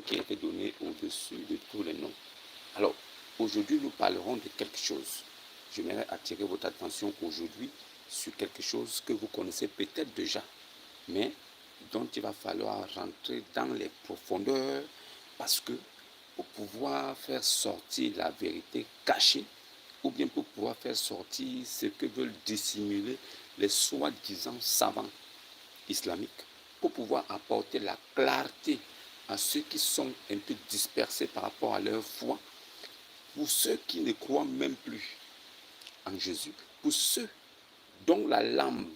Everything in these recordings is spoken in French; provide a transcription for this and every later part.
nom qui a été donné au-dessus de tous les noms. Alors, aujourd'hui, nous parlerons de quelque chose. J'aimerais attirer votre attention aujourd'hui sur quelque chose que vous connaissez peut-être déjà, mais dont il va falloir rentrer dans les profondeurs parce que pour pouvoir faire sortir la vérité cachée, ou bien pour pouvoir faire sortir ce que veulent dissimuler les soi-disant savants islamiques, pour pouvoir apporter la clarté à ceux qui sont un peu dispersés par rapport à leur foi, pour ceux qui ne croient même plus en Jésus, pour ceux dont la lampe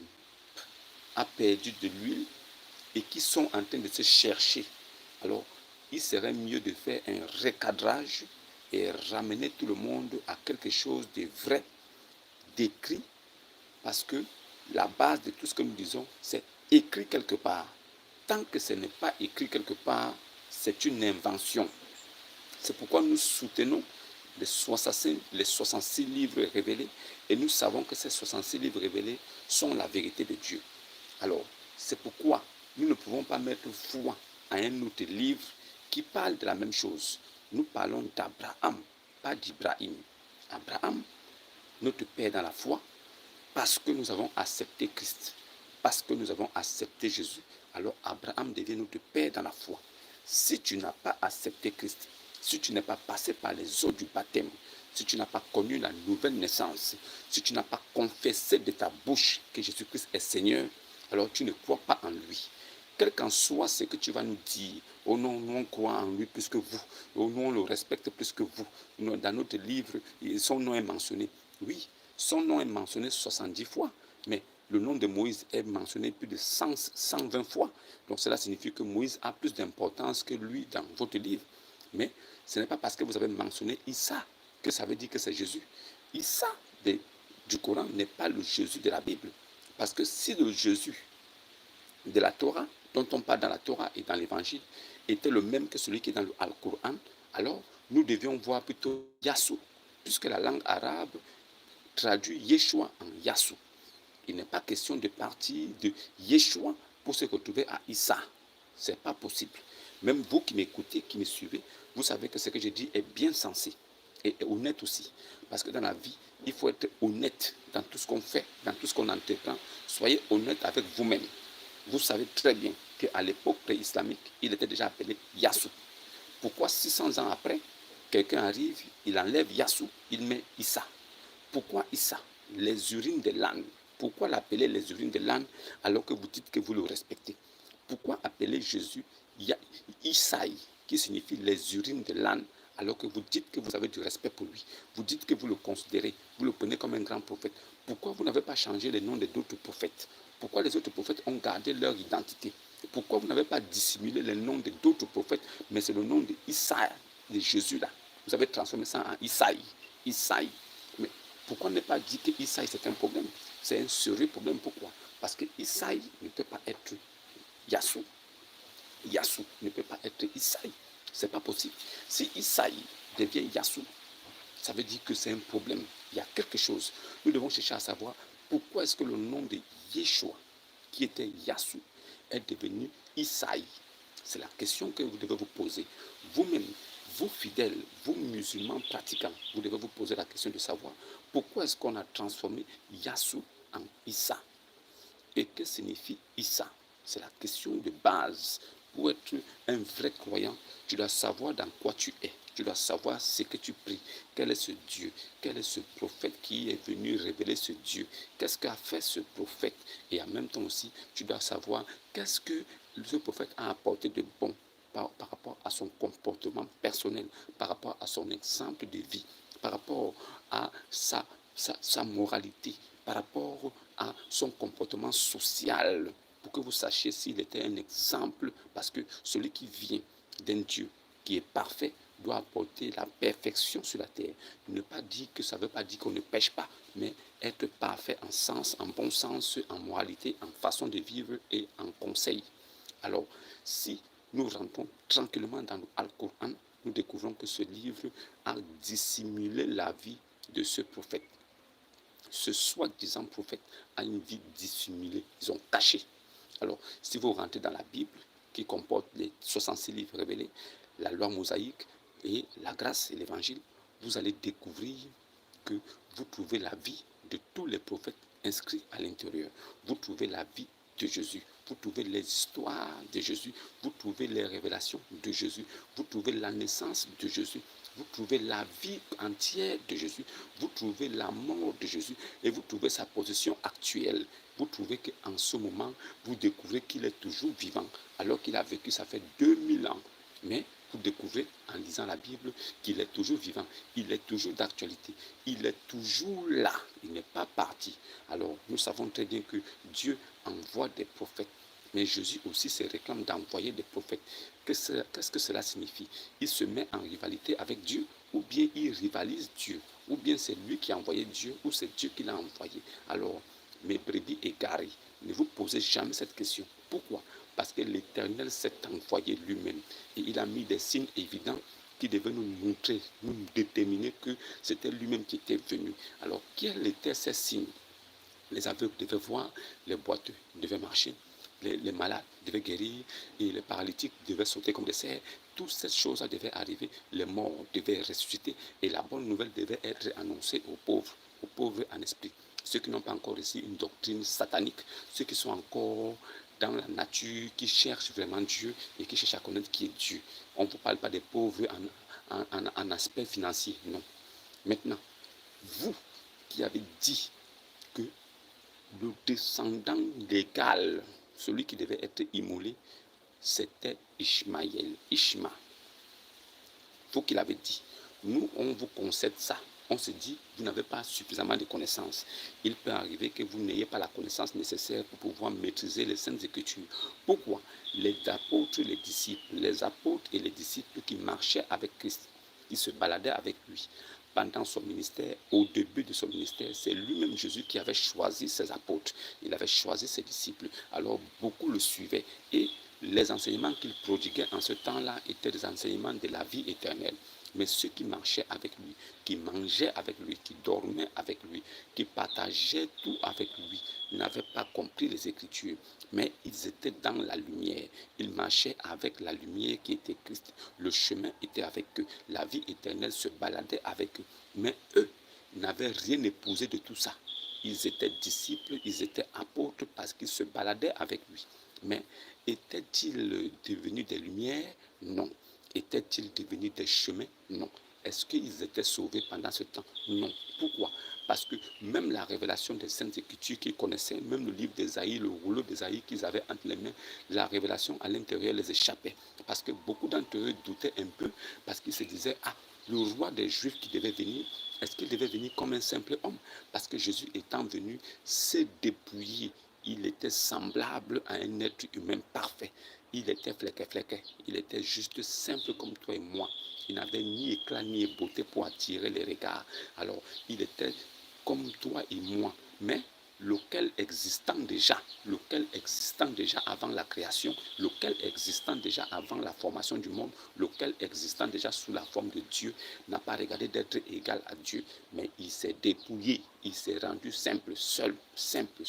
a perdu de l'huile et qui sont en train de se chercher. Alors, il serait mieux de faire un recadrage et ramener tout le monde à quelque chose de vrai, d'écrit, parce que la base de tout ce que nous disons, c'est écrit quelque part. Tant que ce n'est pas écrit quelque part, c'est une invention. C'est pourquoi nous soutenons les 66 livres révélés et nous savons que ces 66 livres révélés sont la vérité de Dieu. Alors, c'est pourquoi nous ne pouvons pas mettre foi à un autre livre qui parle de la même chose. Nous parlons d'Abraham, pas d'Ibrahim. Abraham, notre père dans la foi, parce que nous avons accepté Christ, parce que nous avons accepté Jésus, alors Abraham devient notre père dans la foi. Si tu n'as pas accepté Christ, si tu n'es pas passé par les eaux du baptême, si tu n'as pas connu la nouvelle naissance, si tu n'as pas confessé de ta bouche que Jésus-Christ est Seigneur, alors tu ne crois pas en lui. Quel qu'en soit ce que tu vas nous dire, oh non, nous on croit en lui plus que vous, oh non, on le respecte plus que vous. Dans notre livre, son nom est mentionné. Oui, son nom est mentionné 70 fois, mais le nom de Moïse est mentionné plus de 120 fois. Donc cela signifie que Moïse a plus d'importance que lui dans votre livre. Mais ce n'est pas parce que vous avez mentionné Issa que ça veut dire que c'est Jésus. Issa du Coran n'est pas le Jésus de la Bible. Parce que si le Jésus de la Torah, dont on parle dans la Torah et dans l'Évangile, était le même que celui qui est dans le Al-Qur'an, alors nous devions voir plutôt Yassou, puisque la langue arabe traduit Yeshua en Yassou. Il n'est pas question de partir de Yeshua pour se retrouver à Issa. Ce n'est pas possible. Même vous qui m'écoutez, qui me suivez, vous savez que ce que je dis est bien sensé et honnête aussi. Parce que dans la vie, il faut être honnête dans tout ce qu'on fait, dans tout ce qu'on entreprend. Soyez honnête avec vous-même. Vous savez très bien qu'à l'époque pré-islamique, il était déjà appelé Yassou. Pourquoi 600 ans après, quelqu'un arrive, il enlève Yassou, il met Issa? Pourquoi Issa? Les urines de l'âne. Pourquoi l'appeler les urines de l'âne alors que vous dites que vous le respectez? Pourquoi appeler Jésus Isaïe, qui signifie les urines de l'âne, alors que vous dites que vous avez du respect pour lui? Vous dites que vous le considérez, vous le prenez comme un grand prophète. Pourquoi vous n'avez pas changé les noms d'autres prophètes? Pourquoi les autres prophètes ont gardé leur identité? Pourquoi vous n'avez pas dissimulé les noms d'autres prophètes, mais c'est le nom de Isaïe, de Jésus là? Vous avez transformé ça en Isaïe. Isaïe. Mais pourquoi ne pas dire que Isaïe c'est un problème? C'est un sérieux problème. Pourquoi? Parce que Isaïe ne peut pas être Yassou. Yassou ne peut pas être Isaïe. C'est pas possible. Si Isaïe devient Yassou, ça veut dire que c'est un problème. Il y a quelque chose. Nous devons chercher à savoir pourquoi est-ce que le nom de Yeshua, qui était Yassou, est devenu Isaïe. C'est la question que vous devez vous poser. Vous-même, vous fidèles, vous musulmans pratiquants, vous devez vous poser la question de savoir pourquoi est-ce qu'on a transformé Yassou en Issa. Et que signifie Issa? C'est la question de base. Pour être un vrai croyant, tu dois savoir dans quoi tu es. Tu dois savoir ce que tu pries. Quel est ce Dieu? Quel est ce prophète qui est venu révéler ce Dieu? Qu'est-ce qu'a fait ce prophète? Et en même temps aussi, tu dois savoir qu'est-ce que ce prophète a apporté de bon par rapport à son comportement personnel, par rapport à son exemple de vie, par rapport à sa moralité, par rapport à son comportement social, pour que vous sachiez s'il était un exemple, parce que celui qui vient d'un Dieu qui est parfait doit apporter la perfection sur la terre. Ne pas dire que ça ne veut pas dire qu'on ne pêche pas, mais être parfait en sens, en bon sens, en moralité, en façon de vivre et en conseil. Alors, si nous rentrons tranquillement dans l'Alcoran, nous découvrons que ce livre a dissimulé la vie de ce prophète. Ce soi-disant prophète a une vie dissimulée. Ils ont caché. Alors, si vous rentrez dans la Bible, qui comporte les 66 livres révélés, la loi mosaïque et la grâce et l'évangile, vous allez découvrir que vous trouvez la vie de tous les prophètes inscrits à l'intérieur. Vous trouvez la vie de Jésus. Vous trouvez les histoires de Jésus. Vous trouvez les révélations de Jésus. Vous trouvez la naissance de Jésus. Vous trouvez la vie entière de Jésus. Vous trouvez la mort de Jésus. Et vous trouvez sa position actuelle. Vous trouvez qu'en ce moment, vous découvrez qu'il est toujours vivant, alors qu'il a vécu, ça fait 2000 ans. Mais vous découvrez en lisant la Bible qu'il est toujours vivant, il est toujours d'actualité, il est toujours là, il n'est pas parti. Alors nous savons très bien que Dieu envoie des prophètes, mais Jésus aussi se réclame d'envoyer des prophètes. Qu'est-ce que cela signifie? Il se met en rivalité avec Dieu, ou bien il rivalise Dieu, ou bien c'est lui qui a envoyé Dieu, ou c'est Dieu qui l'a envoyé. Alors, mes brebis égarées, ne vous posez jamais cette question. Pourquoi? Parce que l'Éternel s'est envoyé lui-même et il a mis des signes évidents qui devaient nous montrer, nous déterminer que c'était lui-même qui était venu. Alors, quels étaient ces signes? Les aveugles devaient voir, les boiteux devaient marcher, les malades devaient guérir et les paralytiques devaient sauter comme des cerfs. Toutes ces choses devaient arriver, les morts devaient ressusciter et la bonne nouvelle devait être annoncée aux pauvres en esprit. Ceux qui n'ont pas encore reçu une doctrine satanique, ceux qui sont encore dans la nature, qui cherchent vraiment Dieu et qui cherchent à connaître qui est Dieu. On ne vous parle pas des pauvres en aspect financier, non. Maintenant, vous qui avez dit que le descendant légal, celui qui devait être immolé, c'était Ishmaël, Ishma. Vous qui l'avez dit, nous on vous concède ça. On se dit, vous n'avez pas suffisamment de connaissances. Il peut arriver que vous n'ayez pas la connaissance nécessaire pour pouvoir maîtriser les Saintes Écritures. Pourquoi? Les apôtres, les disciples, les apôtres et les disciples qui marchaient avec Christ, qui se baladaient avec lui pendant son ministère, au début de son ministère, c'est lui-même Jésus qui avait choisi ses apôtres. Il avait choisi ses disciples. Alors beaucoup le suivaient et les enseignements qu'il prodiguait en ce temps-là étaient des enseignements de la vie éternelle. Mais ceux qui marchaient avec lui, qui mangeaient avec lui, qui dormaient avec lui, qui partageaient tout avec lui, n'avaient pas compris les Écritures. Mais ils étaient dans la lumière. Ils marchaient avec la lumière qui était Christ. Le chemin était avec eux. La vie éternelle se baladait avec eux. Mais eux n'avaient rien épousé de tout ça. Ils étaient disciples, ils étaient apôtres parce qu'ils se baladaient avec lui. Mais étaient-ils devenus des lumières? Non. Étaient-ils devenus des chemins? Non. Est-ce qu'ils étaient sauvés pendant ce temps? Non. Pourquoi? Parce que même la révélation des Saintes Écritures qu'ils connaissaient, même le livre d'Ésaïe, le rouleau d'Ésaïe qu'ils avaient entre les mains, la révélation à l'intérieur les échappait. Parce que beaucoup d'entre eux doutaient un peu, parce qu'ils se disaient, ah, le roi des Juifs qui devait venir, est-ce qu'il devait venir comme un simple homme? Parce que Jésus étant venu s'est dépouillé. Il était semblable à un être humain parfait. Il était flequet. Il était juste simple comme toi et moi. Il n'avait ni éclat ni beauté pour attirer les regards. Alors, il était comme toi et moi, mais lequel existant déjà avant la création, lequel existant déjà avant la formation du monde, lequel existant déjà sous la forme de Dieu, n'a pas regardé d'être égal à Dieu, mais il s'est dépouillé, il s'est rendu simple, seul, simple.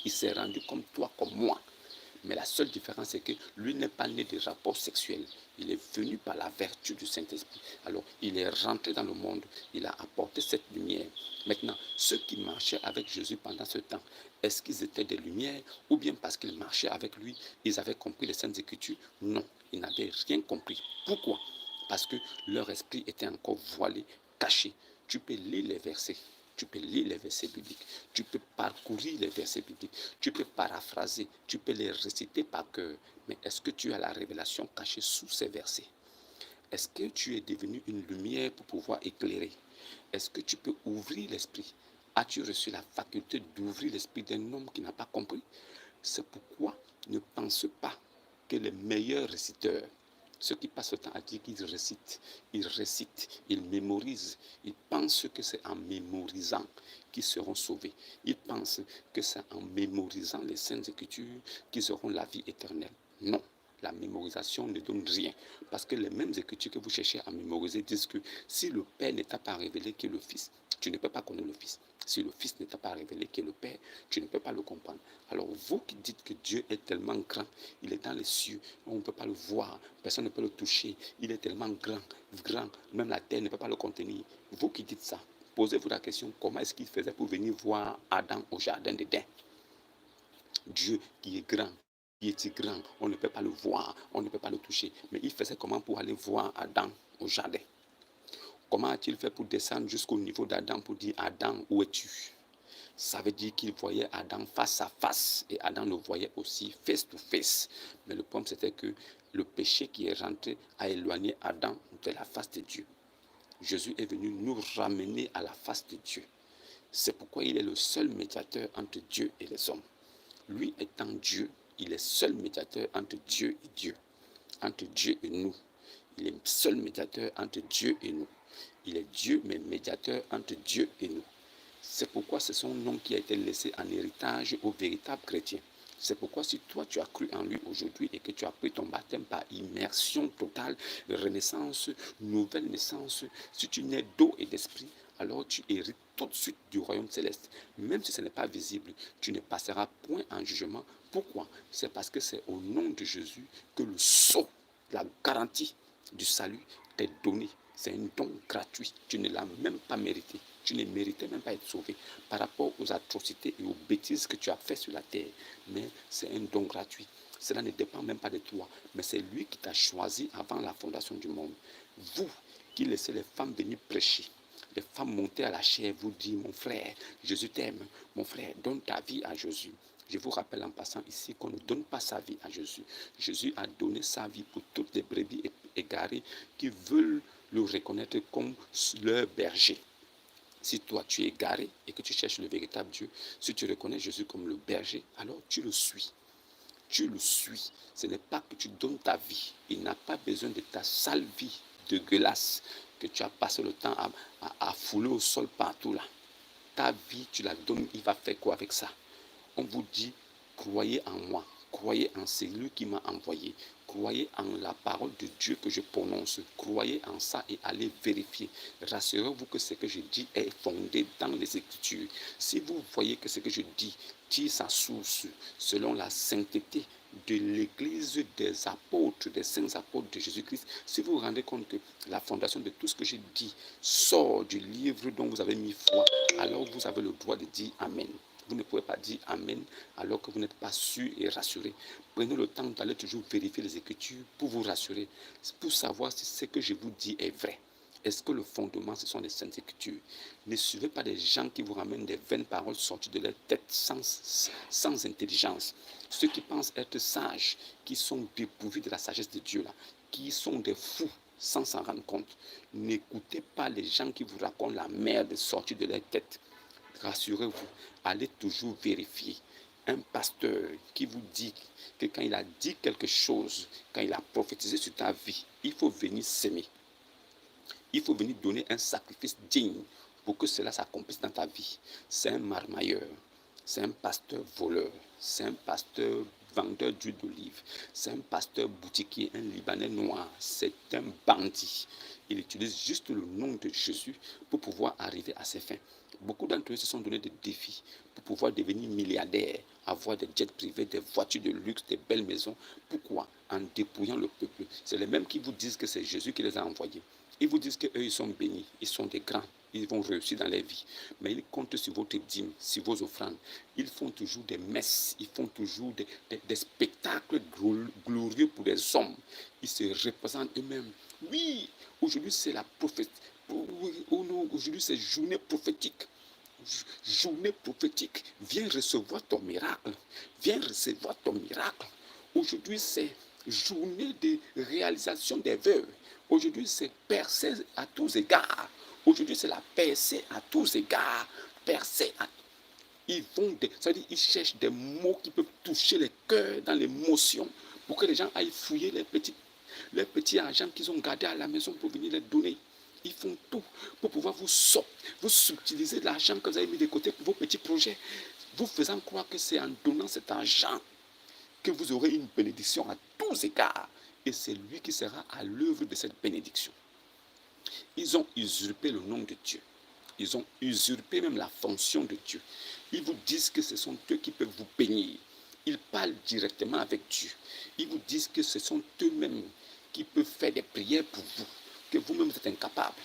Il s'est rendu comme toi, comme moi. Mais la seule différence, c'est que lui n'est pas né de rapports sexuels. Il est venu par la vertu du Saint-Esprit. Alors, il est rentré dans le monde. Il a apporté cette lumière. Maintenant, ceux qui marchaient avec Jésus pendant ce temps, est-ce qu'ils étaient des lumières ou bien parce qu'ils marchaient avec lui, ils avaient compris les Saintes Écritures? Non, ils n'avaient rien compris. Pourquoi? Parce que leur esprit était encore voilé, caché. Tu peux lire les versets. Tu peux lire les versets bibliques, tu peux parcourir les versets bibliques, tu peux paraphraser, tu peux les réciter par cœur. Mais est-ce que tu as la révélation cachée sous ces versets? Est-ce que tu es devenu une lumière pour pouvoir éclairer? Est-ce que tu peux ouvrir l'esprit? As-tu reçu la faculté d'ouvrir l'esprit d'un homme qui n'a pas compris? C'est pourquoi ne pense pas que les meilleurs réciteurs, ceux qui passent le temps à dire qu'ils récitent, ils mémorisent. Ils pensent que c'est en mémorisant qu'ils seront sauvés. Ils pensent que c'est en mémorisant les Saintes Écritures qu'ils auront la vie éternelle. Non. La mémorisation ne donne rien. Parce que les mêmes écritures que vous cherchez à mémoriser disent que si le Père ne t'a pas révélé qui est le Fils, tu ne peux pas connaître le Fils. Si le Fils ne t'a pas révélé qui est le Père, tu ne peux pas le comprendre. Alors vous qui dites que Dieu est tellement grand, il est dans les cieux, on ne peut pas le voir, personne ne peut le toucher, il est tellement grand, grand, même la terre ne peut pas le contenir. Vous qui dites ça, posez-vous la question, comment est-ce qu'il faisait pour venir voir Adam au jardin d'Éden? Dieu qui est grand, qui est si grand, on ne peut pas le voir, on ne peut pas le toucher. Mais il faisait comment pour aller voir Adam au jardin? Comment a-t-il fait pour descendre jusqu'au niveau d'Adam pour dire Adam, où es-tu? Ça veut dire qu'il voyait Adam face à face et Adam le voyait aussi face to face. Mais le problème c'était que le péché qui est rentré a éloigné Adam de la face de Dieu. Jésus est venu nous ramener à la face de Dieu. C'est pourquoi il est le seul médiateur entre Dieu et les hommes. Lui étant Dieu, il est seul médiateur entre Dieu et Dieu, entre Dieu et nous. Il est seul médiateur entre Dieu et nous. Il est Dieu, mais médiateur entre Dieu et nous. C'est pourquoi c'est son nom qui a été laissé en héritage aux véritables chrétiens. C'est pourquoi si toi tu as cru en lui aujourd'hui et que tu as pris ton baptême par immersion totale, renaissance, nouvelle naissance, si tu nais d'eau et d'esprit, alors tu hérites tout de suite du royaume céleste. Même si ce n'est pas visible, tu ne passeras point en jugement. Pourquoi? C'est parce que c'est au nom de Jésus que le sceau, la garantie du salut t'est donné. C'est un don gratuit. Tu ne l'as même pas mérité. Tu ne méritais même pas être sauvé par rapport aux atrocités et aux bêtises que tu as fait sur la terre. Mais c'est un don gratuit. Cela ne dépend même pas de toi, mais c'est lui qui t'a choisi avant la fondation du monde. Vous qui laissez les femmes venir prêcher, les femmes monter à la chair, vous dire, mon frère, Jésus t'aime, mon frère, donne ta vie à Jésus. Je vous rappelle en passant ici qu'on ne donne pas sa vie à Jésus. Jésus a donné sa vie pour toutes les brebis égarées qui veulent le reconnaître comme leur berger. Si toi tu es égaré et que tu cherches le véritable Dieu, si tu reconnais Jésus comme le berger, alors tu le suis. Tu le suis. Ce n'est pas que tu donnes ta vie. Il n'a pas besoin de ta sale vie dégueulasse que tu as passé le temps à fouler au sol partout là. Ta vie, tu la donnes, il va faire quoi avec ça? On vous dit, croyez en moi, croyez en celui qui m'a envoyé, croyez en la parole de Dieu que je prononce, croyez en ça et allez vérifier. Rassurez-vous que ce que je dis est fondé dans les Écritures. Si vous voyez que ce que je dis tire sa source selon la sainteté de l'Église des apôtres, des saints apôtres de Jésus-Christ, si vous vous rendez compte que la fondation de tout ce que je dis sort du livre dont vous avez mis foi, alors vous avez le droit de dire Amen. Vous ne pouvez pas dire Amen alors que vous n'êtes pas sûr et rassuré. Prenez le temps d'aller toujours vérifier les Écritures pour vous rassurer, pour savoir si ce que je vous dis est vrai. Est-ce que le fondement, ce sont les Saintes Écritures? Ne suivez pas des gens qui vous ramènent des vaines paroles sorties de leur tête sans intelligence. Ceux qui pensent être sages, qui sont dépourvus de la sagesse de Dieu, là, qui sont des fous sans s'en rendre compte. N'écoutez pas les gens qui vous racontent la merde sortie de leur tête. Rassurez-vous, allez toujours vérifier. Un pasteur qui vous dit que quand il a dit quelque chose, quand il a prophétisé sur ta vie, il faut venir s'aimer. Il faut venir donner un sacrifice digne pour que cela s'accomplisse dans ta vie. C'est un marmailleur, c'est un pasteur voleur, c'est un pasteur vendeur d'huile d'olive, c'est un pasteur boutiquier, un Libanais noir, c'est un bandit. Il utilise juste le nom de Jésus pour pouvoir arriver à ses fins. Beaucoup d'entre eux se sont donné des défis pour pouvoir devenir milliardaires, avoir des jets privés, des voitures de luxe, des belles maisons. Pourquoi? En dépouillant le peuple. C'est les mêmes qui vous disent que c'est Jésus qui les a envoyés. Ils vous disent qu'eux, ils sont bénis, ils sont des grands, ils vont réussir dans leur vie. Mais ils comptent sur votre dîme, sur vos offrandes. Ils font toujours des messes, ils font toujours des spectacles glorieux pour les hommes. Ils se représentent eux-mêmes. Oui, aujourd'hui c'est la prophétie. Oh non, aujourd'hui c'est journée prophétique. Journée prophétique. Viens recevoir ton miracle. Viens recevoir ton miracle. Aujourd'hui c'est journée de réalisation des vœux. Aujourd'hui, c'est percé à tous égards. Aujourd'hui, c'est la percée à tous égards. Percée à... C'est-à-dire, ils cherchent des mots qui peuvent toucher les cœurs dans l'émotion pour que les gens aillent fouiller les petits argent qu'ils ont gardés à la maison pour venir les donner. Ils font tout pour pouvoir vous subtiliser l'argent que vous avez mis de côté pour vos petits projets, vous faisant croire que c'est en donnant cet argent que vous aurez une bénédiction à tous égards. Et c'est lui qui sera à l'œuvre de cette bénédiction. Ils ont usurpé le nom de Dieu. Ils ont usurpé même la fonction de Dieu. Ils vous disent que ce sont eux qui peuvent vous bénir. Ils parlent directement avec Dieu. Ils vous disent que ce sont eux-mêmes qui peuvent faire des prières pour vous, que vous-même êtes incapables.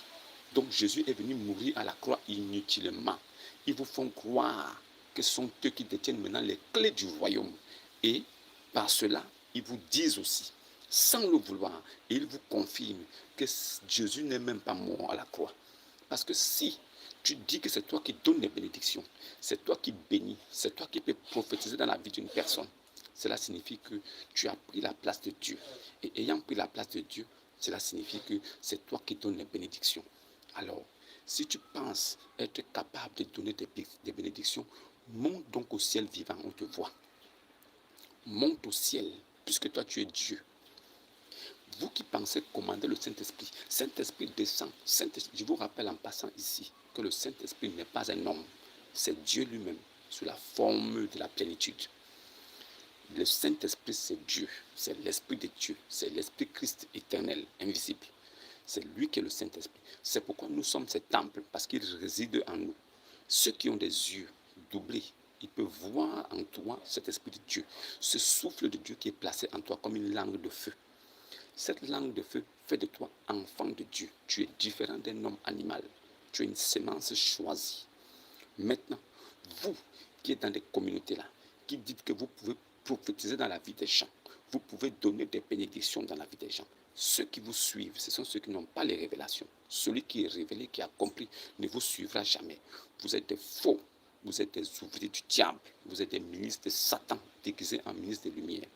Donc Jésus est venu mourir à la croix inutilement. Ils vous font croire que ce sont eux qui détiennent maintenant les clés du royaume. Et par cela, ils vous disent aussi, sans le vouloir, et ils vous confirment que Jésus n'est même pas mort à la croix. Parce que si tu dis que c'est toi qui donnes les bénédictions, c'est toi qui bénis, c'est toi qui peux prophétiser dans la vie d'une personne, cela signifie que tu as pris la place de Dieu. Et ayant pris la place de Dieu, cela signifie que c'est toi qui donnes les bénédictions. Alors, si tu penses être capable de donner des bénédictions, monte donc au ciel vivant, on te voit. Monte au ciel, puisque toi tu es Dieu. Vous qui pensez commander le Saint-Esprit, Saint-Esprit descend. Je vous rappelle en passant ici que le Saint-Esprit n'est pas un homme, c'est Dieu lui-même, sous la forme de la plénitude. Le Saint-Esprit, c'est Dieu, c'est l'Esprit de Dieu, c'est l'Esprit Christ éternel, invisible. C'est lui qui est le Saint-Esprit. C'est pourquoi nous sommes ces temples, parce qu'il réside en nous. Ceux qui ont des yeux doublés, ils peuvent voir en toi cet Esprit de Dieu, ce souffle de Dieu qui est placé en toi comme une langue de feu. Cette langue de feu fait de toi enfant de Dieu. Tu es différent d'un homme animal. Tu es une sémence choisie. Maintenant, vous qui êtes dans des communautés là, qui dites que vous pouvez prophétiser dans la vie des gens, vous pouvez donner des bénédictions dans la vie des gens. Ceux qui vous suivent, ce sont ceux qui n'ont pas les révélations. Celui qui est révélé, qui a compris, ne vous suivra jamais. Vous êtes des faux, vous êtes des ouvriers du diable, vous êtes des ministres de Satan, déguisés en ministres de lumière.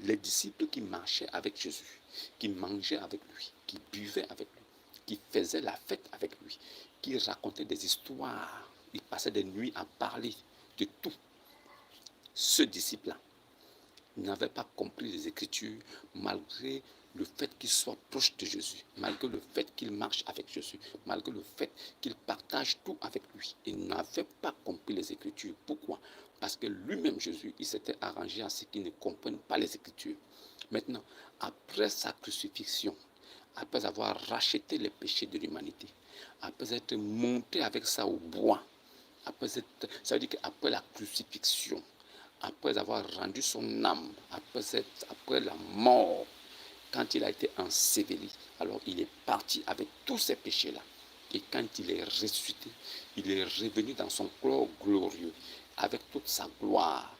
Les disciples qui marchaient avec Jésus, qui mangeaient avec lui, qui buvaient avec lui, qui faisaient la fête avec lui, qui racontaient des histoires, ils passaient des nuits à parler de tout. Ce disciple-là n'avait pas compris les Écritures malgré le fait qu'il soit proche de Jésus, malgré le fait qu'il marche avec Jésus, malgré le fait qu'il partage tout avec lui. Il n'avait pas compris les Écritures. Pourquoi? Parce que lui-même, Jésus, il s'était arrangé à ce qu'il ne comprenne pas les Écritures. Maintenant, après sa crucifixion, après avoir racheté les péchés de l'humanité, après être monté avec ça au bois, ça veut dire qu'après la crucifixion, après avoir rendu son âme, après la mort, quand il a été enseveli, alors il est parti avec tous ces péchés-là. Et quand il est ressuscité, il est revenu dans son corps glorieux, avec toute sa gloire.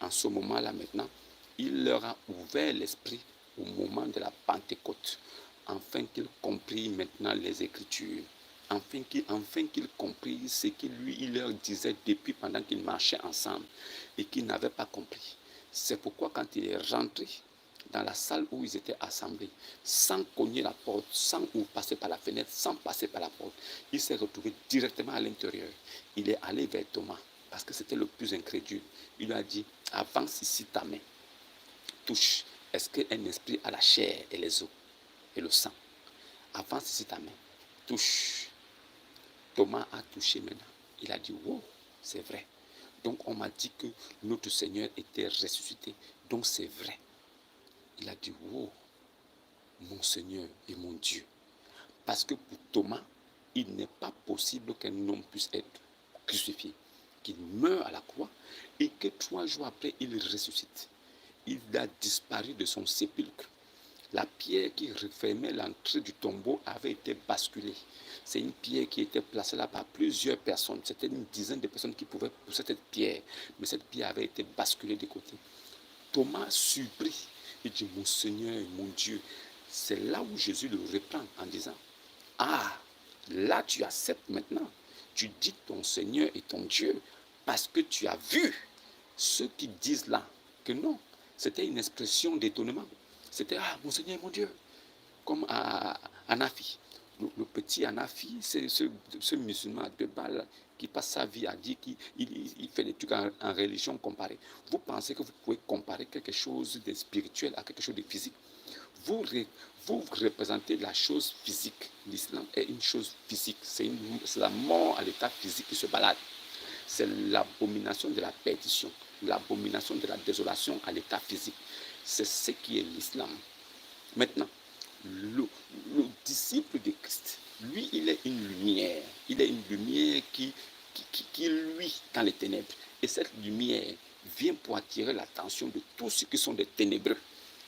En ce moment-là maintenant, il leur a ouvert l'esprit au moment de la Pentecôte, afin qu'ils comprennent maintenant les Écritures, afin qu'ils comprennent ce que lui, il leur disait depuis pendant qu'ils marchaient ensemble et qu'ils n'avaient pas compris. C'est pourquoi quand il est rentré dans la salle où ils étaient assemblés, sans cogner la porte, sans passer par la fenêtre, sans passer par la porte, il s'est retrouvé directement à l'intérieur. Il est allé vers Thomas, parce que c'était le plus incrédule. Il lui a dit, avance ici ta main, touche. Est-ce qu'un esprit a la chair et les os et le sang? Avance ici ta main, touche. Thomas a touché maintenant. Il a dit, wow, c'est vrai. Donc on m'a dit que notre Seigneur était ressuscité. Donc c'est vrai. Il a dit, wow, mon Seigneur et mon Dieu. Parce que pour Thomas, il n'est pas possible qu'un homme puisse être crucifié, qu'il meure à la croix et que 3 jours après, il ressuscite. Il a disparu de son sépulcre. La pierre qui refermait l'entrée du tombeau avait été basculée. C'est une pierre qui était placée là par plusieurs personnes. C'était une dizaine de personnes qui pouvaient pousser cette pierre. Mais cette pierre avait été basculée de côté. Thomas, surpris, il dit, mon Seigneur et mon Dieu. C'est là où Jésus le reprend en disant, ah, là tu acceptes maintenant. Tu dis ton Seigneur et ton Dieu parce que tu as vu ceux qui disent là que non. C'était une expression d'étonnement. C'était, ah, mon Seigneur et mon Dieu. Comme à Anafi. Le petit Anafi, c'est ce musulman de Bâle qui passe sa vie à dire qu'il fait des trucs en religion comparée. Vous pensez que vous pouvez comparer quelque chose de spirituel à quelque chose de physique? Vous représentez la chose physique. L'islam est une chose physique. C'est la mort à l'état physique qui se balade. C'est l'abomination de la perdition. l'abomination de la désolation à l'état physique. C'est ce qui est l'islam. Maintenant, le disciple de Christ, lui, il est une lumière. Il est une lumière qui luit dans les ténèbres. Et cette lumière vient pour attirer l'attention de tous ceux qui sont des ténébreux.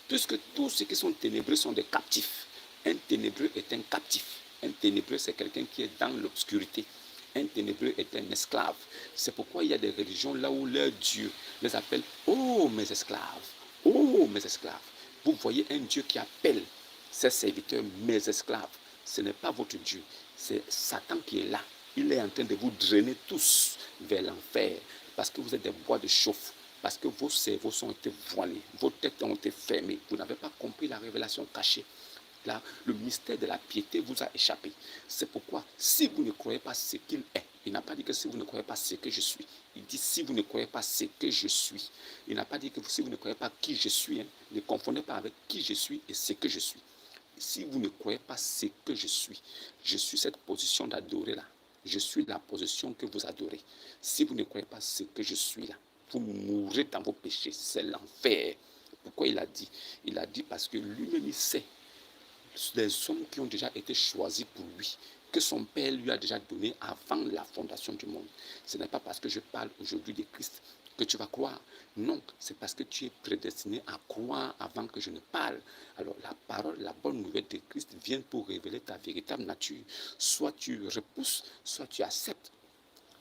Puisque tous ceux qui sont ténébreux sont des captifs. Un ténébreux est un captif. Un ténébreux, c'est quelqu'un qui est dans l'obscurité. Un ténébreux est un esclave. C'est pourquoi il y a des religions là où leur Dieu les appelle « Oh, mes esclaves! Oh, mes esclaves !» Vous voyez un Dieu qui appelle ses serviteurs « mes esclaves ». Ce n'est pas votre Dieu, c'est Satan qui est là. Il est en train de vous drainer tous vers l'enfer parce que vous êtes des bois de chauffe, parce que vos cerveaux ont été voilés, vos têtes ont été fermées. Vous n'avez pas compris la révélation cachée. Là, le mystère de la piété vous a échappé. C'est pourquoi, si vous ne croyez pas ce qu'il est, il n'a pas dit que si vous ne croyez pas ce que je suis, il dit si vous ne croyez pas ce que je suis. Il n'a pas dit que si vous ne croyez pas qui je suis, ne confondez pas avec qui je suis et ce que je suis. Si vous ne croyez pas ce que je suis cette position d'adorer là. Je suis la position que vous adorez. Si vous ne croyez pas ce que je suis là, vous mourrez dans vos péchés. C'est l'enfer. Pourquoi il a dit? Il a dit parce que lui-même il sait les hommes qui ont déjà été choisis pour lui, que son Père lui a déjà donné avant la fondation du monde. Ce n'est pas parce que je parle aujourd'hui de Christ que tu vas croire. Non, c'est parce que tu es prédestiné à croire avant que je ne parle. Alors la parole, la bonne nouvelle de Christ vient pour révéler ta véritable nature. Soit tu repousses, soit tu acceptes.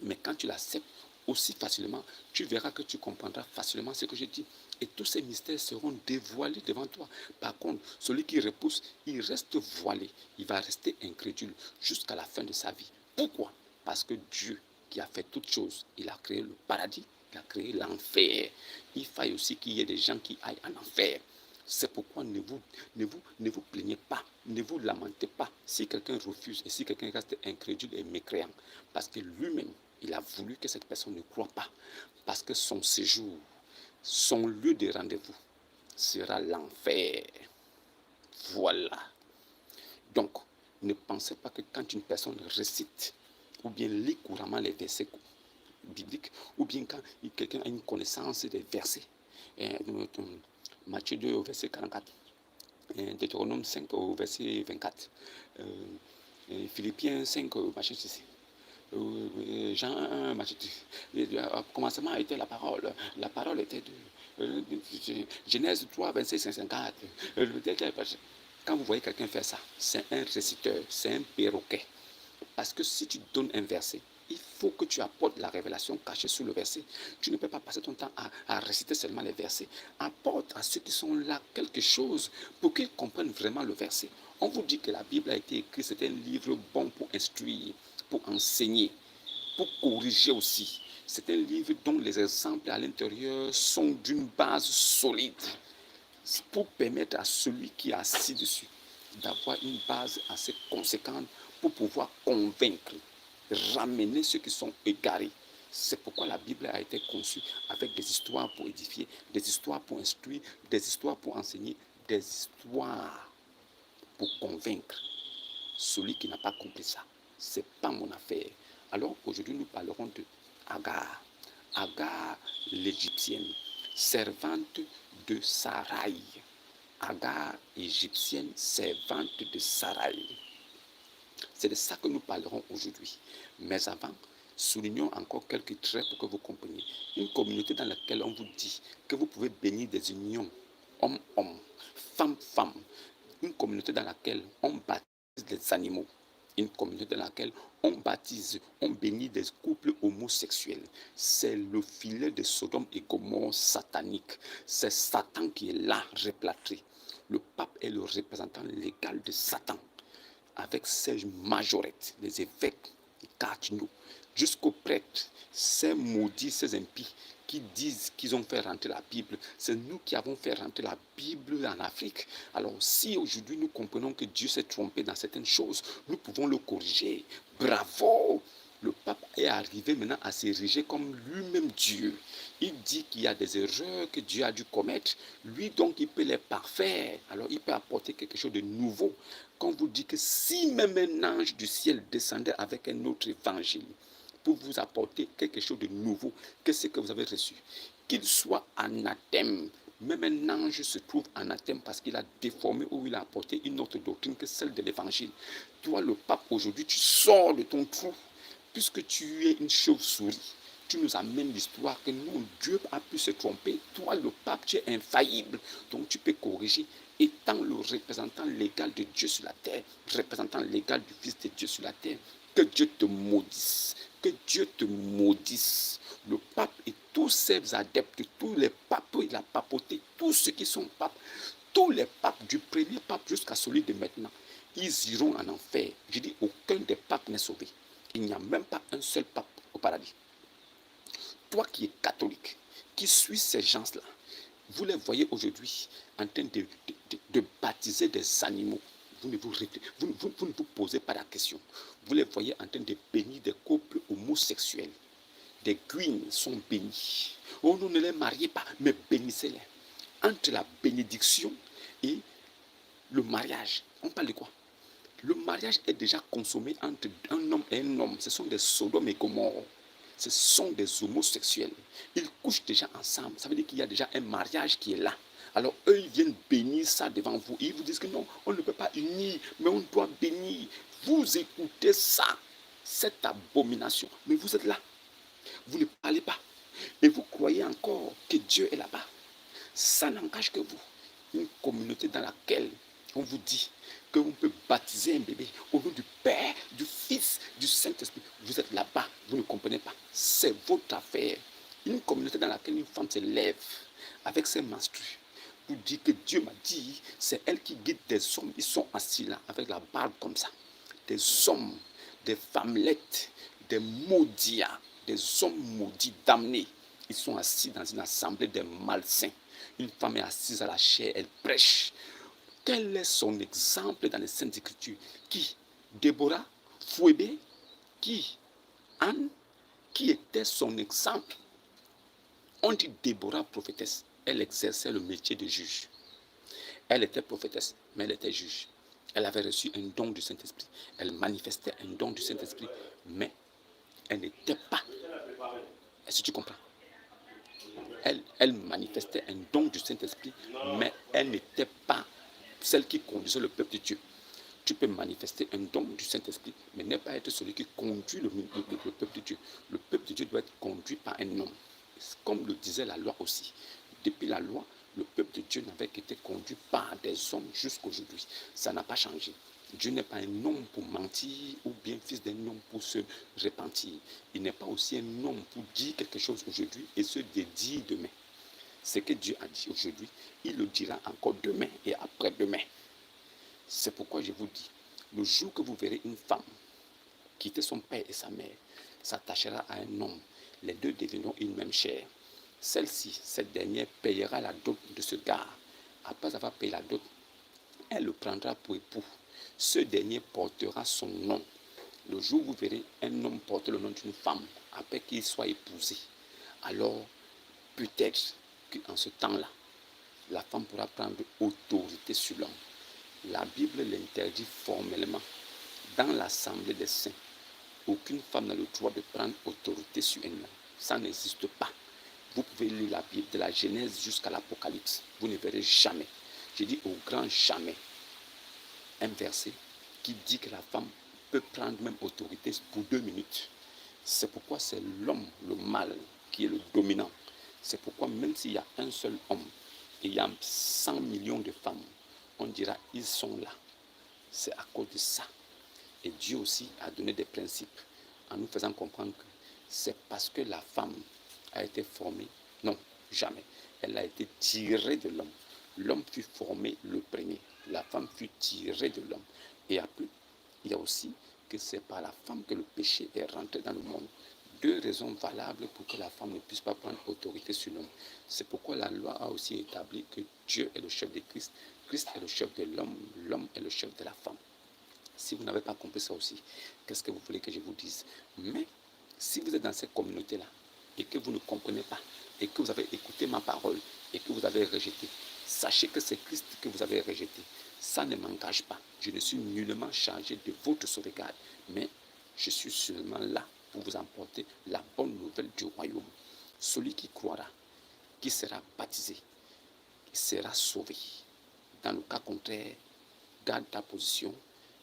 Mais quand tu l'acceptes aussi facilement, tu verras que tu comprendras facilement ce que je dis. Et tous ces mystères seront dévoilés devant toi. Par contre, celui qui repousse, il reste voilé. Il va rester incrédule jusqu'à la fin de sa vie. Pourquoi? Parce que Dieu, qui a fait toutes choses, il a créé le paradis, il a créé l'enfer. Il faille aussi qu'il y ait des gens qui aillent en enfer. C'est pourquoi ne vous plaignez pas, ne vous lamentez pas si quelqu'un refuse et si quelqu'un reste incrédule et mécréant. Parce que lui-même, il a voulu que cette personne ne croie pas. Parce que son séjour, son lieu de rendez-vous sera l'enfer. Voilà. Donc, ne pensez pas que quand une personne récite ou bien lit couramment les versets bibliques, ou bien quand quelqu'un a une connaissance des versets, Matthieu 2 au verset 44, Deutéronome 5 au verset 24, Philippiens 5 au verset 6, Jean 1, au commencement était la parole était de Genèse 3, 26, 54. Quand vous voyez quelqu'un faire ça, c'est un réciteur, c'est un perroquet. Parce que si tu donnes un verset, il faut que tu apportes la révélation cachée sur le verset. Tu ne peux pas passer ton temps à réciter seulement les versets. Apporte à ceux qui sont là quelque chose pour qu'ils comprennent vraiment le verset. On vous dit que la Bible a été écrite, c'est un livre bon pour instruire, pour enseigner, pour corriger aussi. C'est un livre dont les exemples à l'intérieur sont d'une base solide pour permettre à celui qui est assis dessus d'avoir une base assez conséquente pour pouvoir convaincre, ramener ceux qui sont égarés. C'est pourquoi la Bible a été conçue avec des histoires pour édifier, des histoires pour instruire, des histoires pour enseigner, des histoires pour convaincre. Celui qui n'a pas compris ça, ce n'est pas mon affaire. Alors aujourd'hui, nous parlerons de Agar. Agar, l'égyptienne, servante de Sarai. Agar, égyptienne, servante de Sarai. C'est de ça que nous parlerons aujourd'hui. Mais avant, soulignons encore quelques traits pour que vous compreniez. Une communauté dans laquelle on vous dit que vous pouvez bénir des unions homme-homme, femme-femme. Une communauté dans laquelle on baptise des animaux. Une communauté dans laquelle on baptise, on bénit des couples homosexuels. C'est le filet de Sodome et Gomorrhe satanique. C'est Satan qui est là, replâtré. Le pape est le représentant légal de Satan, avec ses majorettes, les évêques, les cardinaux, jusqu'aux prêtres, ces maudits, ces impies qui disent qu'ils ont fait rentrer la Bible. C'est nous qui avons fait rentrer la Bible en Afrique. Alors si aujourd'hui nous comprenons que Dieu s'est trompé dans certaines choses, nous pouvons le corriger. Bravo! Le pape est arrivé maintenant à s'ériger comme lui-même Dieu. Il dit qu'il y a des erreurs que Dieu a dû commettre. Lui, donc, il peut les parfaire. Alors, il peut apporter quelque chose de nouveau. Quand vous dit que si même un ange du ciel descendait avec un autre évangile pour vous apporter quelque chose de nouveau que ce que vous avez reçu, qu'il soit anathème. Même un ange se trouve anathème parce qu'il a déformé ou il a apporté une autre doctrine que celle de l'évangile. Toi, le pape, aujourd'hui, tu sors de ton trou, puisque tu es une chauve-souris. Tu nous amènes l'histoire que non, Dieu a pu se tromper. Toi, le pape, tu es infaillible. Donc, tu peux corriger. Étant le représentant légal de Dieu sur la terre, représentant légal du Fils de Dieu sur la terre, que Dieu te maudisse. Que Dieu te maudisse. Le pape et tous ses adeptes, tous les papes, il a papoté, tous ceux qui sont papes, tous les papes, du premier pape jusqu'à celui de maintenant, ils iront en enfer. Je dis, aucun des papes n'est sauvé. Il n'y a même pas un seul pape au paradis. Toi qui es catholique, qui suis ces gens-là, vous les voyez aujourd'hui en train de baptiser des animaux. Vous ne vous posez pas la question. Vous les voyez en train de bénir des couples homosexuels. Des queens sont bénis. Oh non, ne les mariez pas, mais bénissez-les. Entre la bénédiction et le mariage, on parle de quoi? Le mariage est déjà consommé entre un homme et un homme. Ce sont des Sodome et Gomorrhe. Ce sont des homosexuels. Ils couchent déjà ensemble. Ça veut dire qu'il y a déjà un mariage qui est là. Alors eux, ils viennent bénir ça devant vous. Ils vous disent que non, on ne peut pas unir, mais on doit bénir. Vous écoutez ça, cette abomination. Mais vous êtes là. Vous ne parlez pas. Et vous croyez encore que Dieu est là-bas. Ça n'engage que vous. Une communauté dans laquelle on vous dit qu'on peut baptiser un bébé au nom du Père, du Fils, du Saint-Esprit. Vous êtes là-bas, vous ne comprenez pas. C'est votre affaire. Une communauté dans laquelle une femme se lève avec ses menstrues pour dire que Dieu m'a dit, c'est elle qui guide des hommes. Ils sont assis là avec la barbe comme ça. Des hommes, des femmelettes, des maudits, des hommes maudits, damnés. Ils sont assis dans une assemblée des malsains. Une femme est assise à la chair, elle prêche. Quel est son exemple dans les Saintes Écritures? Qui? Déborah? Phoébé? Qui? Anne? Qui était son exemple? On dit Déborah prophétesse. Elle exerçait le métier de juge. Elle était prophétesse, mais elle était juge. Elle avait reçu un don du Saint-Esprit. Elle manifestait un don du Saint-Esprit, mais elle n'était pas. Est-ce que tu comprends? Elle manifestait un don du Saint-Esprit, mais elle n'était pas celle qui conduisait le peuple de Dieu. Tu peux manifester un don du Saint-Esprit, mais ne pas être celui qui conduit le peuple de Dieu. Le peuple de Dieu doit être conduit par un homme. Comme le disait la loi aussi. Depuis la loi, le peuple de Dieu n'avait qu'été conduit par des hommes jusqu'aujourd'hui. Ça n'a pas changé. Dieu n'est pas un homme pour mentir ou bien fils d'un homme pour se repentir. Il n'est pas aussi un homme pour dire quelque chose aujourd'hui et se dédire demain. Ce que Dieu a dit aujourd'hui, il le dira encore demain et après-demain. C'est pourquoi je vous dis, le jour que vous verrez une femme quitter son père et sa mère, s'attachera à un homme, les deux deviendront une même chair. Celle-ci, cette dernière, payera la dot de ce gars. Après avoir payé la dot, elle le prendra pour époux. Ce dernier portera son nom. Le jour où vous verrez un homme porter le nom d'une femme, après qu'il soit épousé, alors peut-être qu'en ce temps-là, la femme pourra prendre autorité sur l'homme. La Bible l'interdit formellement. Dans l'assemblée des saints, aucune femme n'a le droit de prendre autorité sur un homme. Ça n'existe pas. Vous pouvez lire la Bible de la Genèse jusqu'à l'Apocalypse. Vous ne verrez jamais, je dis au grand jamais, un verset qui dit que la femme peut prendre même autorité pour 2 minutes. C'est pourquoi c'est l'homme, le mâle, qui est le dominant. C'est pourquoi même s'il y a un seul homme et il y a 100 millions de femmes, on dira ils sont là. C'est à cause de ça. Et Dieu aussi a donné des principes en nous faisant comprendre que c'est parce que la femme a été formée. Non, jamais. Elle a été tirée de l'homme. L'homme fut formé le premier. La femme fut tirée de l'homme. Et après, il y a aussi que c'est par la femme que le péché est rentré dans le monde. 2 raisons valables pour que la femme ne puisse pas prendre autorité sur l'homme. C'est pourquoi la loi a aussi établi que Dieu est le chef de Christ, Christ est le chef de l'homme, l'homme est le chef de la femme. Si vous n'avez pas compris ça aussi, qu'est-ce que vous voulez que je vous dise? Mais si vous êtes dans cette communauté-là et que vous ne comprenez pas et que vous avez écouté ma parole et que vous avez rejeté, sachez que c'est Christ que vous avez rejeté. Ça ne m'engage pas. Je ne suis nullement chargé de votre sauvegarde, mais je suis seulement là pour vous emporter la bonne nouvelle du royaume. Celui qui croira qui sera baptisé, qui sera sauvé. Dans le cas contraire, garde ta position.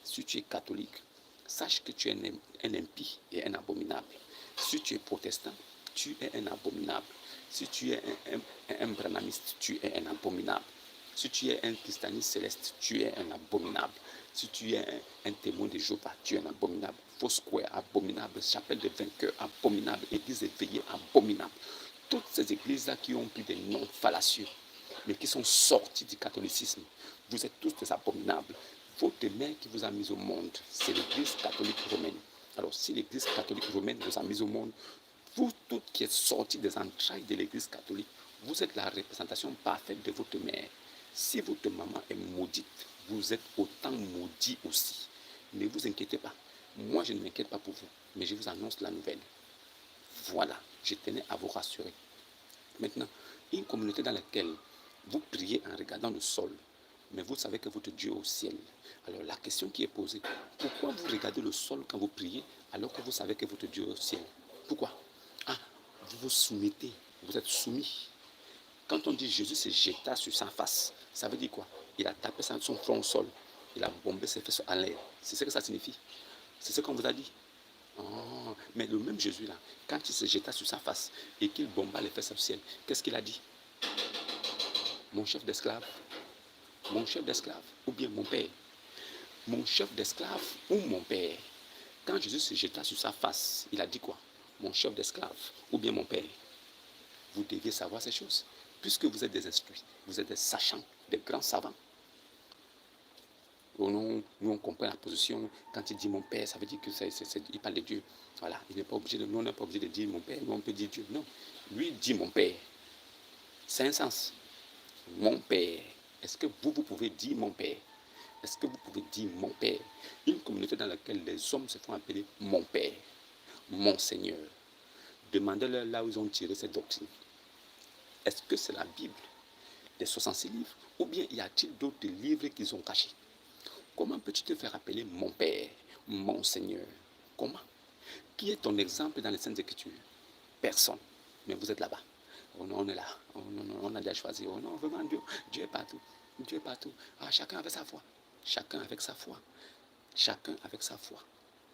Si tu es catholique, sache que tu es un impie et un abominable. Si tu es protestant, tu es un abominable. Si tu es un branamiste, tu es un abominable. Si tu es un christianiste céleste, tu es un abominable. Si tu es un témoin de Jéhovah, tu es un abominable. Foursquare, abominable. Chapelle de vainqueurs, abominable. Église éveillée, abominable. Toutes ces églises-là qui ont pris des noms fallacieux, mais qui sont sortis du catholicisme, vous êtes tous des abominables. Votre mère qui vous a mis au monde, c'est l'église catholique romaine. Alors, si l'église catholique romaine vous a mis au monde, vous toutes qui êtes sortis des entrailles de l'église catholique, vous êtes la représentation parfaite de votre mère. Si votre maman est maudite, vous êtes autant maudit aussi. Ne vous inquiétez pas. Moi, je ne m'inquiète pas pour vous, mais je vous annonce la nouvelle. Voilà, je tenais à vous rassurer. Maintenant, une communauté dans laquelle vous priez en regardant le sol, mais vous savez que votre Dieu est au ciel. Alors la question qui est posée, pourquoi vous regardez le sol quand vous priez alors que vous savez que votre Dieu est au ciel? Pourquoi? Ah, vous vous soumettez, vous êtes soumis. Quand on dit Jésus se jeta sur sa face, ça veut dire quoi? Il a tapé son front au sol, il a bombé ses fesses en l'air. C'est ce que ça signifie. C'est ce qu'on vous a dit. Oh, mais le même Jésus là, quand il se jeta sur sa face et qu'il bomba les fesses au ciel, qu'est-ce qu'il a dit? Mon chef d'esclave, ou bien mon père. Mon chef d'esclave ou mon père. Quand Jésus se jeta sur sa face, il a dit quoi? Mon chef d'esclave ou bien mon père. Vous deviez savoir ces choses, puisque vous êtes des instruits, vous êtes des sachants, des grands savants. Nous, on comprend la position. Quand il dit mon père, ça veut dire qu'il parle de Dieu. Voilà, il n'est pas obligé de, nous, on n'est pas obligé de dire mon père, nous on peut dire Dieu. Non, lui dit mon père. C'est un sens. Mon père. Est-ce que vous pouvez dire mon père? Est-ce que vous pouvez dire mon père? Une communauté dans laquelle les hommes se font appeler mon père, mon Seigneur. Demandez-leur là où ils ont tiré cette doctrine. Est-ce que c'est la Bible, les 66 livres, ou bien y a-t-il d'autres livres qu'ils ont cachés? Comment peux-tu te faire appeler mon Père, mon Seigneur? Comment? Qui est ton exemple dans les Saintes Écritures? Personne. Mais vous êtes là-bas. Oh non, on est là. Oh non, non, on a déjà choisi. Oh non, vraiment, Dieu est partout. Dieu est partout. Ah, chacun avec sa foi. Chacun avec sa foi. Chacun avec sa foi.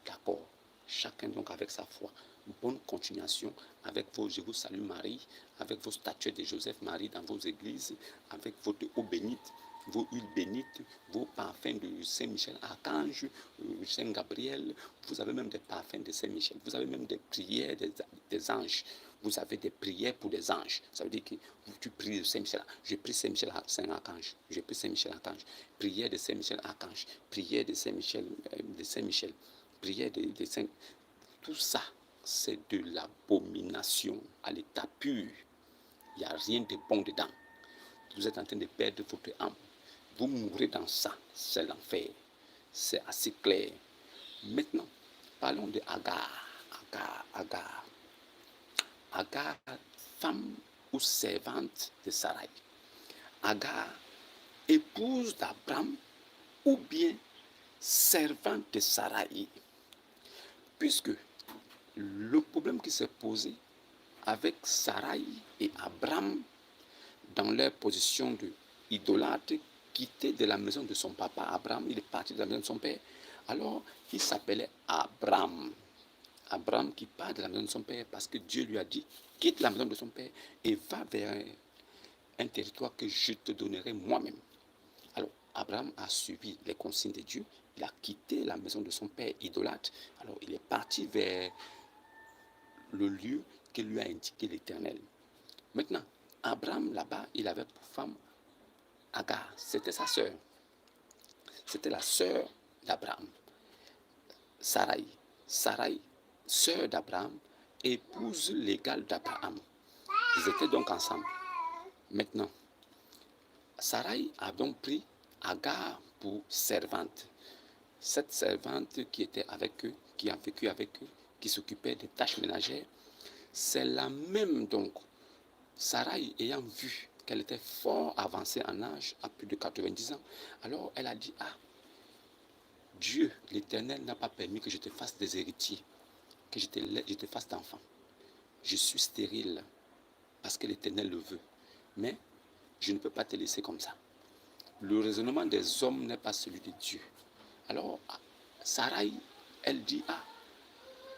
D'accord. Chacun donc avec sa foi. Bonne continuation avec vos Je vous salue Marie, avec vos statues de Joseph Marie dans vos églises, avec votre eau bénite, vos huiles bénites, vos parfums de Saint-Michel Archange, Saint-Gabriel. Vous avez même des parfums de Saint-Michel. Vous avez même des prières des anges. Vous avez des prières pour des anges. Ça veut dire que tu pries de Saint-Michel. Je prie Saint-Michel Saint-Archange. Je prie Saint-Michel Archange. Prière de Saint-Michel Archange. Prière de Saint-Michel. Prière de Saint. Tout ça, c'est de l'abomination à l'état pur. Il n'y a rien de bon dedans. Vous êtes en train de perdre votre âme. Vous mourrez dans ça. C'est l'enfer. C'est assez clair. Maintenant, parlons de Agar. Agar, femme ou servante de Sarai. Agar, épouse d'Abraham ou bien servante de Sarai. Puisque le problème qui s'est posé avec Sarai et Abraham dans leur position de idolâtre, quitté de la maison de son papa Abraham, il est parti de la maison de son père. Alors, il s'appelait Abraham. Abraham qui part de la maison de son père parce que Dieu lui a dit, quitte la maison de son père et va vers un territoire que je te donnerai moi-même. Alors, Abraham a suivi les consignes de Dieu, il a quitté la maison de son père idolâtre, alors il est parti vers le lieu que lui a indiqué l'Éternel. Maintenant, Abraham, là-bas, il avait pour femme Agar, c'était sa sœur. C'était la sœur d'Abraham. Sarai, sœur d'Abraham, épouse légale d'Abraham. Ils étaient donc ensemble. Maintenant, Sarai a donc pris Agar pour servante. Cette servante qui était avec eux, qui a vécu avec eux, qui s'occupait des tâches ménagères, c'est la même donc. Sarai ayant vu qu'elle était fort avancée en âge, à plus de 90 ans, alors elle a dit, ah, Dieu, l'Éternel, n'a pas permis que je te fasse des héritiers, que je te fasse d'enfants. Je suis stérile parce que l'Éternel le veut. Mais je ne peux pas te laisser comme ça. Le raisonnement des hommes n'est pas celui de Dieu. Alors, Sarai, elle dit, ah,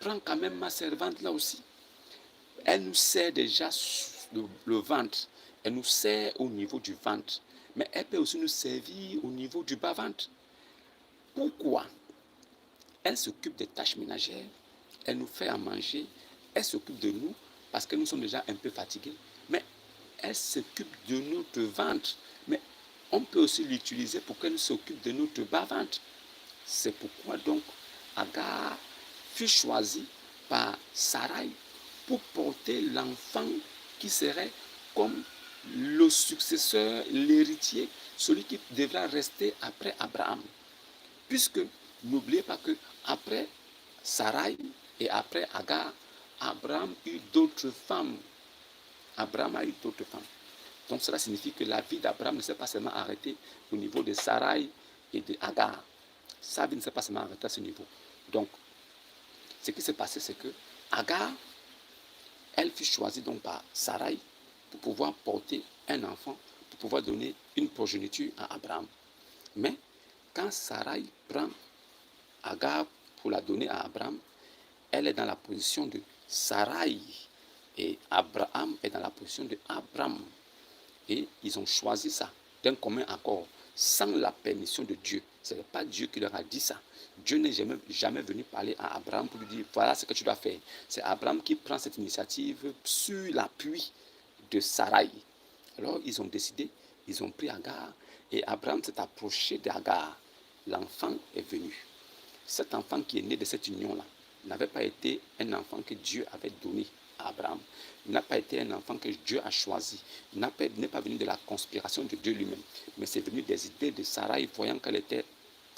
prends quand même ma servante là aussi. Elle nous sert déjà le ventre. Elle nous sert au niveau du ventre. Mais elle peut aussi nous servir au niveau du bas-ventre. Pourquoi? Elle s'occupe des tâches ménagères. Elle nous fait à manger. Elle s'occupe de nous parce que nous sommes déjà un peu fatigués. Mais elle s'occupe de notre ventre. Mais on peut aussi l'utiliser pour qu'elle s'occupe de notre bas-ventre. C'est pourquoi donc Agar fut choisie par Sarai pour porter l'enfant qui serait comme le successeur, l'héritier, celui qui devra rester après Abraham. Puisque n'oubliez pas que après Sarai et après Agar, Abraham eut d'autres femmes. Abraham a eu d'autres femmes. Donc cela signifie que la vie d'Abraham ne s'est pas seulement arrêtée au niveau de Sarai et de Agar. Sa vie ne s'est pas seulement arrêtée à ce niveau. Donc, ce qui s'est passé, c'est que Agar, elle fut choisie donc par Sarai pour pouvoir porter un enfant, pour pouvoir donner une progéniture à Abraham. Mais quand Sarai prend Agar pour la donner à Abraham, elle est dans la position de Sarai et Abraham est dans la position de Abraham. Et ils ont choisi ça d'un commun accord, sans la permission de Dieu. Ce n'est pas Dieu qui leur a dit ça. Dieu n'est jamais venu parler à Abraham pour lui dire, voilà ce que tu dois faire. C'est Abraham qui prend cette initiative sur l'appui de Sarai. Alors ils ont décidé, ils ont pris Agar, et Abraham s'est approché d'Agar. L'enfant est venu. Cet enfant qui est né de cette union-là n'avait pas été un enfant que Dieu avait donné à Abraham, n'a pas été un enfant que Dieu a choisi, n'est pas venu de la conspiration de Dieu lui-même, mais c'est venu des idées de Sarai, voyant qu'elle était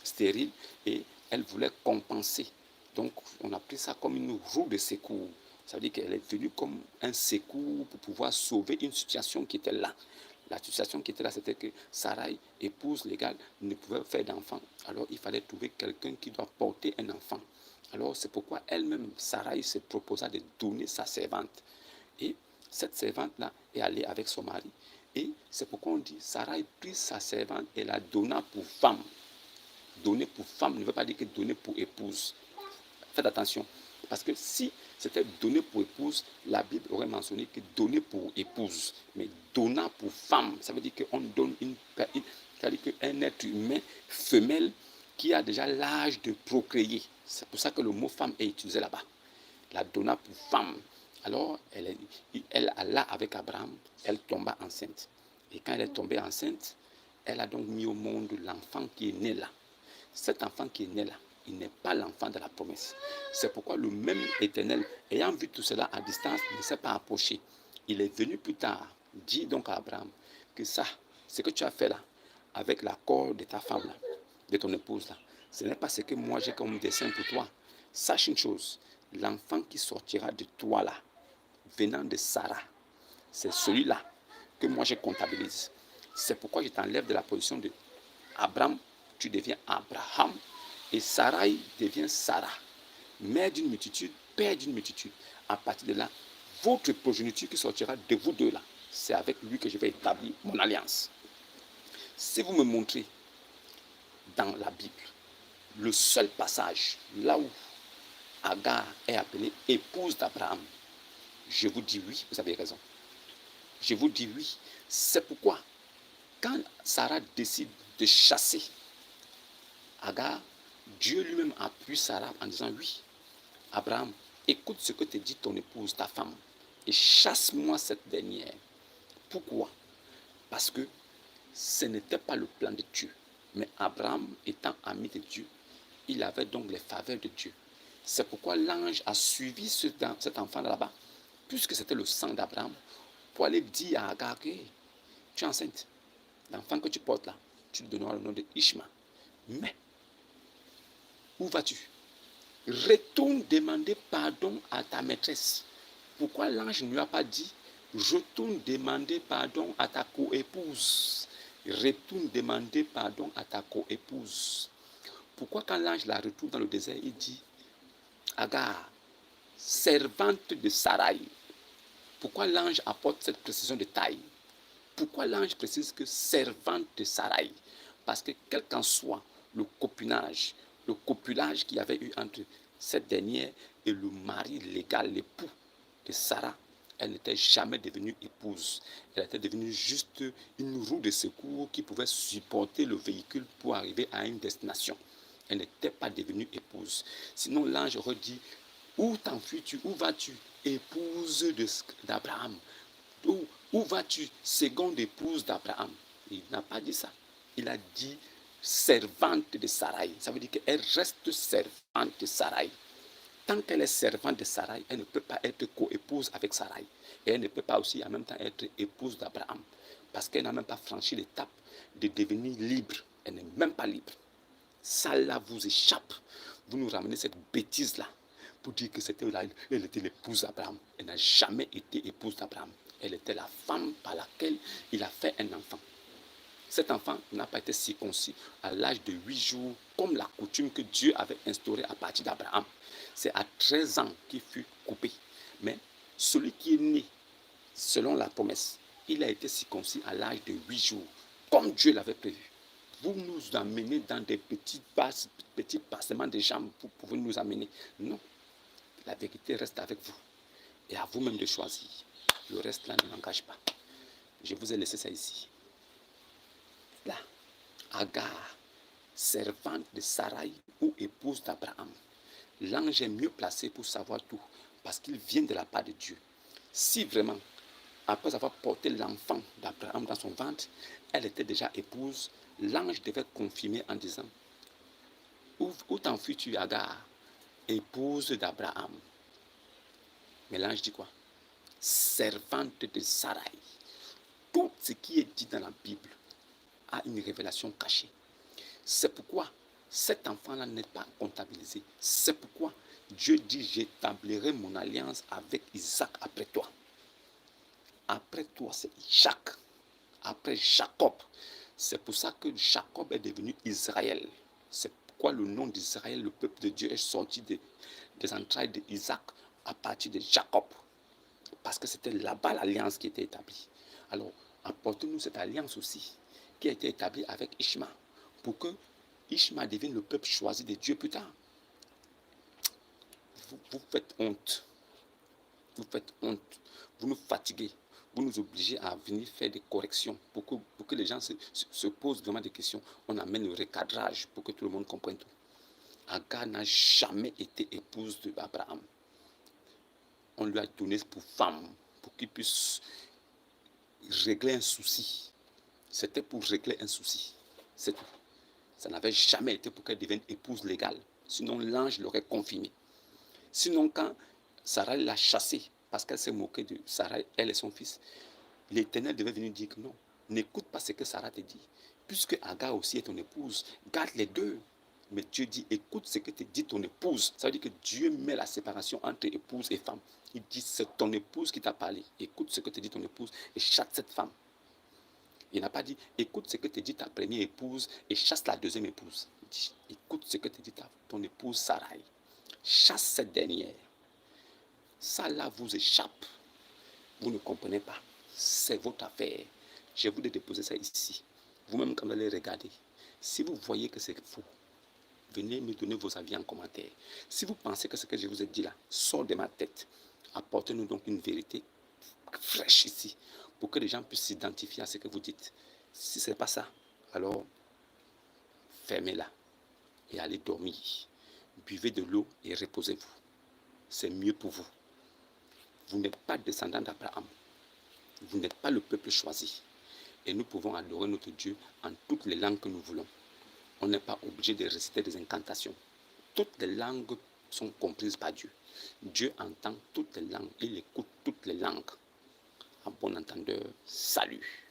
stérile et elle voulait compenser. Donc on a pris ça comme une roue de secours. Ça veut dire qu'elle est venue comme un secours pour pouvoir sauver une situation qui était là. La situation qui était là, c'était que Sarai, épouse légale, ne pouvait faire d'enfant. Alors il fallait trouver quelqu'un qui doit porter un enfant. Alors c'est pourquoi elle-même, Sarai, se proposa de donner sa servante. Et cette servante-là est allée avec son mari. Et c'est pourquoi on dit, Sarai prit sa servante et la donna pour femme. Donner pour femme ne veut pas dire que donner pour épouse. Faites attention. Parce que si c'était donner pour épouse, la Bible aurait mentionné que donner pour épouse. Mais donnant pour femme, ça veut dire qu'on donne c'est-à-dire qu'un être humain femelle qui a déjà l'âge de procréer. C'est pour ça que le mot femme est utilisé là-bas. La donna pour femme. Alors, elle alla avec Abraham, elle tomba enceinte. Et quand elle est tombée enceinte, elle a donc mis au monde l'enfant qui est né là. Cet enfant qui est né là, il n'est pas l'enfant de la promesse. C'est pourquoi le même Éternel, ayant vu tout cela à distance, ne s'est pas approché. Il est venu plus tard, dit donc à Abraham, que ça, ce que tu as fait là, avec l'accord de ta femme là, de ton épouse là, ce n'est pas ce que moi j'ai comme dessein pour toi. Sache une chose, l'enfant qui sortira de toi là, venant de Sarah, c'est celui-là que moi je comptabilise. C'est pourquoi je t'enlève de la position de Abraham, tu deviens Abraham, et Sarai devient Sarah, mère d'une multitude, père d'une multitude. À partir de là, votre progéniture qui sortira de vous deux là, c'est avec lui que je vais établir mon alliance. Si vous me montrez dans la Bible le seul passage là où Agar est appelée épouse d'Abraham, je vous dis oui, vous avez raison. Je vous dis oui. C'est pourquoi, quand Sarah décide de chasser Agar, Dieu lui-même appuie Sarah en disant oui, Abraham, écoute ce que te dit ton épouse, ta femme, et chasse-moi cette dernière. Pourquoi? Parce que ce n'était pas le plan de Dieu. Mais Abraham, étant ami de Dieu, il avait donc les faveurs de Dieu. C'est pourquoi l'ange a suivi cet enfant là-bas, puisque c'était le sang d'Abraham, pour aller dire à Agar que tu es enceinte. L'enfant que tu portes là, tu lui donneras le nom de Ishma. Mais, où vas-tu? Retourne demander pardon à ta maîtresse. Pourquoi l'ange ne lui a pas dit, retourne demander pardon à ta coépouse? Retourne demander pardon à ta coépouse. Pourquoi quand l'ange la retrouve dans le désert, il dit, Agar, servante de Sarai? Pourquoi l'ange apporte cette précision de taille? Pourquoi l'ange précise que servante de Sarai? Parce que quel qu'en soit le copulage qu'il y avait eu entre cette dernière et le mari légal, l'époux de Sarah, elle n'était jamais devenue épouse. Elle était devenue juste une roue de secours qui pouvait supporter le véhicule pour arriver à une destination. Elle n'était pas devenue épouse. Sinon, l'ange aurait dit, où t'enfuis-tu? Où vas-tu? Épouse d'Abraham. Où vas-tu? Seconde épouse d'Abraham. Il n'a pas dit ça. Il a dit servante de Sarai. Ça veut dire qu'elle reste servante de Sarai. Tant qu'elle est servante de Sarai, elle ne peut pas être coépouse avec Sarai. Et elle ne peut pas aussi en même temps être épouse d'Abraham. Parce qu'elle n'a même pas franchi l'étape de devenir libre. Elle n'est même pas libre. Ça là vous échappe. Vous nous ramenez cette bêtise-là pour dire que elle était l'épouse d'Abraham. Elle n'a jamais été épouse d'Abraham. Elle était la femme par laquelle il a fait un enfant. Cet enfant n'a pas été circoncis à l'âge de 8 jours, comme la coutume que Dieu avait instaurée à partir d'Abraham. C'est à 13 ans qu'il fut coupé. Mais celui qui est né selon la promesse, il a été circoncis à l'âge de 8 jours, comme Dieu l'avait prévu. Vous nous amenez dans des petits passements de jambes pour pouvoir nous amener. Non, la vérité reste avec vous. Et à vous-même de choisir. Le reste là ne m'engage pas. Je vous ai laissé ça ici. Là, Agar, servante de Sarai ou épouse d'Abraham. L'ange est mieux placé pour savoir tout parce qu'il vient de la part de Dieu. Si vraiment, après avoir porté l'enfant d'Abraham dans son ventre, elle était déjà épouse, l'ange devait confirmer en disant, où t'enfuis-tu, Agar, épouse d'Abraham? Mais l'ange dit quoi? Servante de Sarai. Tout ce qui est dit dans la Bible a une révélation cachée. C'est pourquoi cet enfant-là n'est pas comptabilisé. C'est pourquoi Dieu dit, j'établirai mon alliance avec Isaac après toi. Après toi, c'est Isaac. Après Jacob. C'est pour ça que Jacob est devenu Israël. C'est pourquoi le nom d'Israël, le peuple de Dieu, est sorti des entrailles d'Isaac à partir de Jacob. Parce que c'était là-bas l'alliance qui était établie. Alors, apportez-nous cette alliance aussi, qui a été établie avec Ishma, pour que Ishma devienne le peuple choisi de Dieu plus tard. Vous faites honte. Vous faites honte. Vous nous fatiguez. Vous nous obligez à venir faire des corrections pour que les gens se posent vraiment des questions. On amène le recadrage pour que tout le monde comprenne tout. Agar n'a jamais été épouse d'Abraham. On lui a donné pour femme, pour qu'il puisse régler un souci. C'était pour régler un souci. C'est tout. Ça n'avait jamais été pour qu'elle devienne épouse légale. Sinon, l'ange l'aurait confirmé. Sinon, quand Sarah l'a chassée, parce qu'elle s'est moquée de Sarah, elle et son fils, l'Éternel devait venir dire que non, n'écoute pas ce que Sarah te dit. Puisque Agar aussi est ton épouse, garde les deux. Mais Dieu dit, écoute ce que te dit ton épouse. Ça veut dire que Dieu met la séparation entre épouse et femme. Il dit, c'est ton épouse qui t'a parlé. Écoute ce que te dit ton épouse et chasse cette femme. Il n'a pas dit, écoute ce que te dit ta première épouse et chasse la deuxième épouse. Il dit, écoute ce que te dit ton épouse Sarai. Chasse cette dernière. Ça là vous échappe. Vous ne comprenez pas. C'est votre affaire. Je vous ai déposé ça ici. Vous-même, quand vous allez regarder, si vous voyez que c'est faux, venez me donner vos avis en commentaire. Si vous pensez que ce que je vous ai dit là sort de ma tête, apportez-nous donc une vérité fraîche ici, pour que les gens puissent s'identifier à ce que vous dites. Si ce n'est pas ça, alors fermez-la et allez dormir. Buvez de l'eau et reposez-vous. C'est mieux pour vous. Vous n'êtes pas descendant d'Abraham. Vous n'êtes pas le peuple choisi. Et nous pouvons adorer notre Dieu en toutes les langues que nous voulons. On n'est pas obligé de réciter des incantations. Toutes les langues sont comprises par Dieu. Dieu entend toutes les langues. Il écoute toutes les langues. À bon entendeur, salut.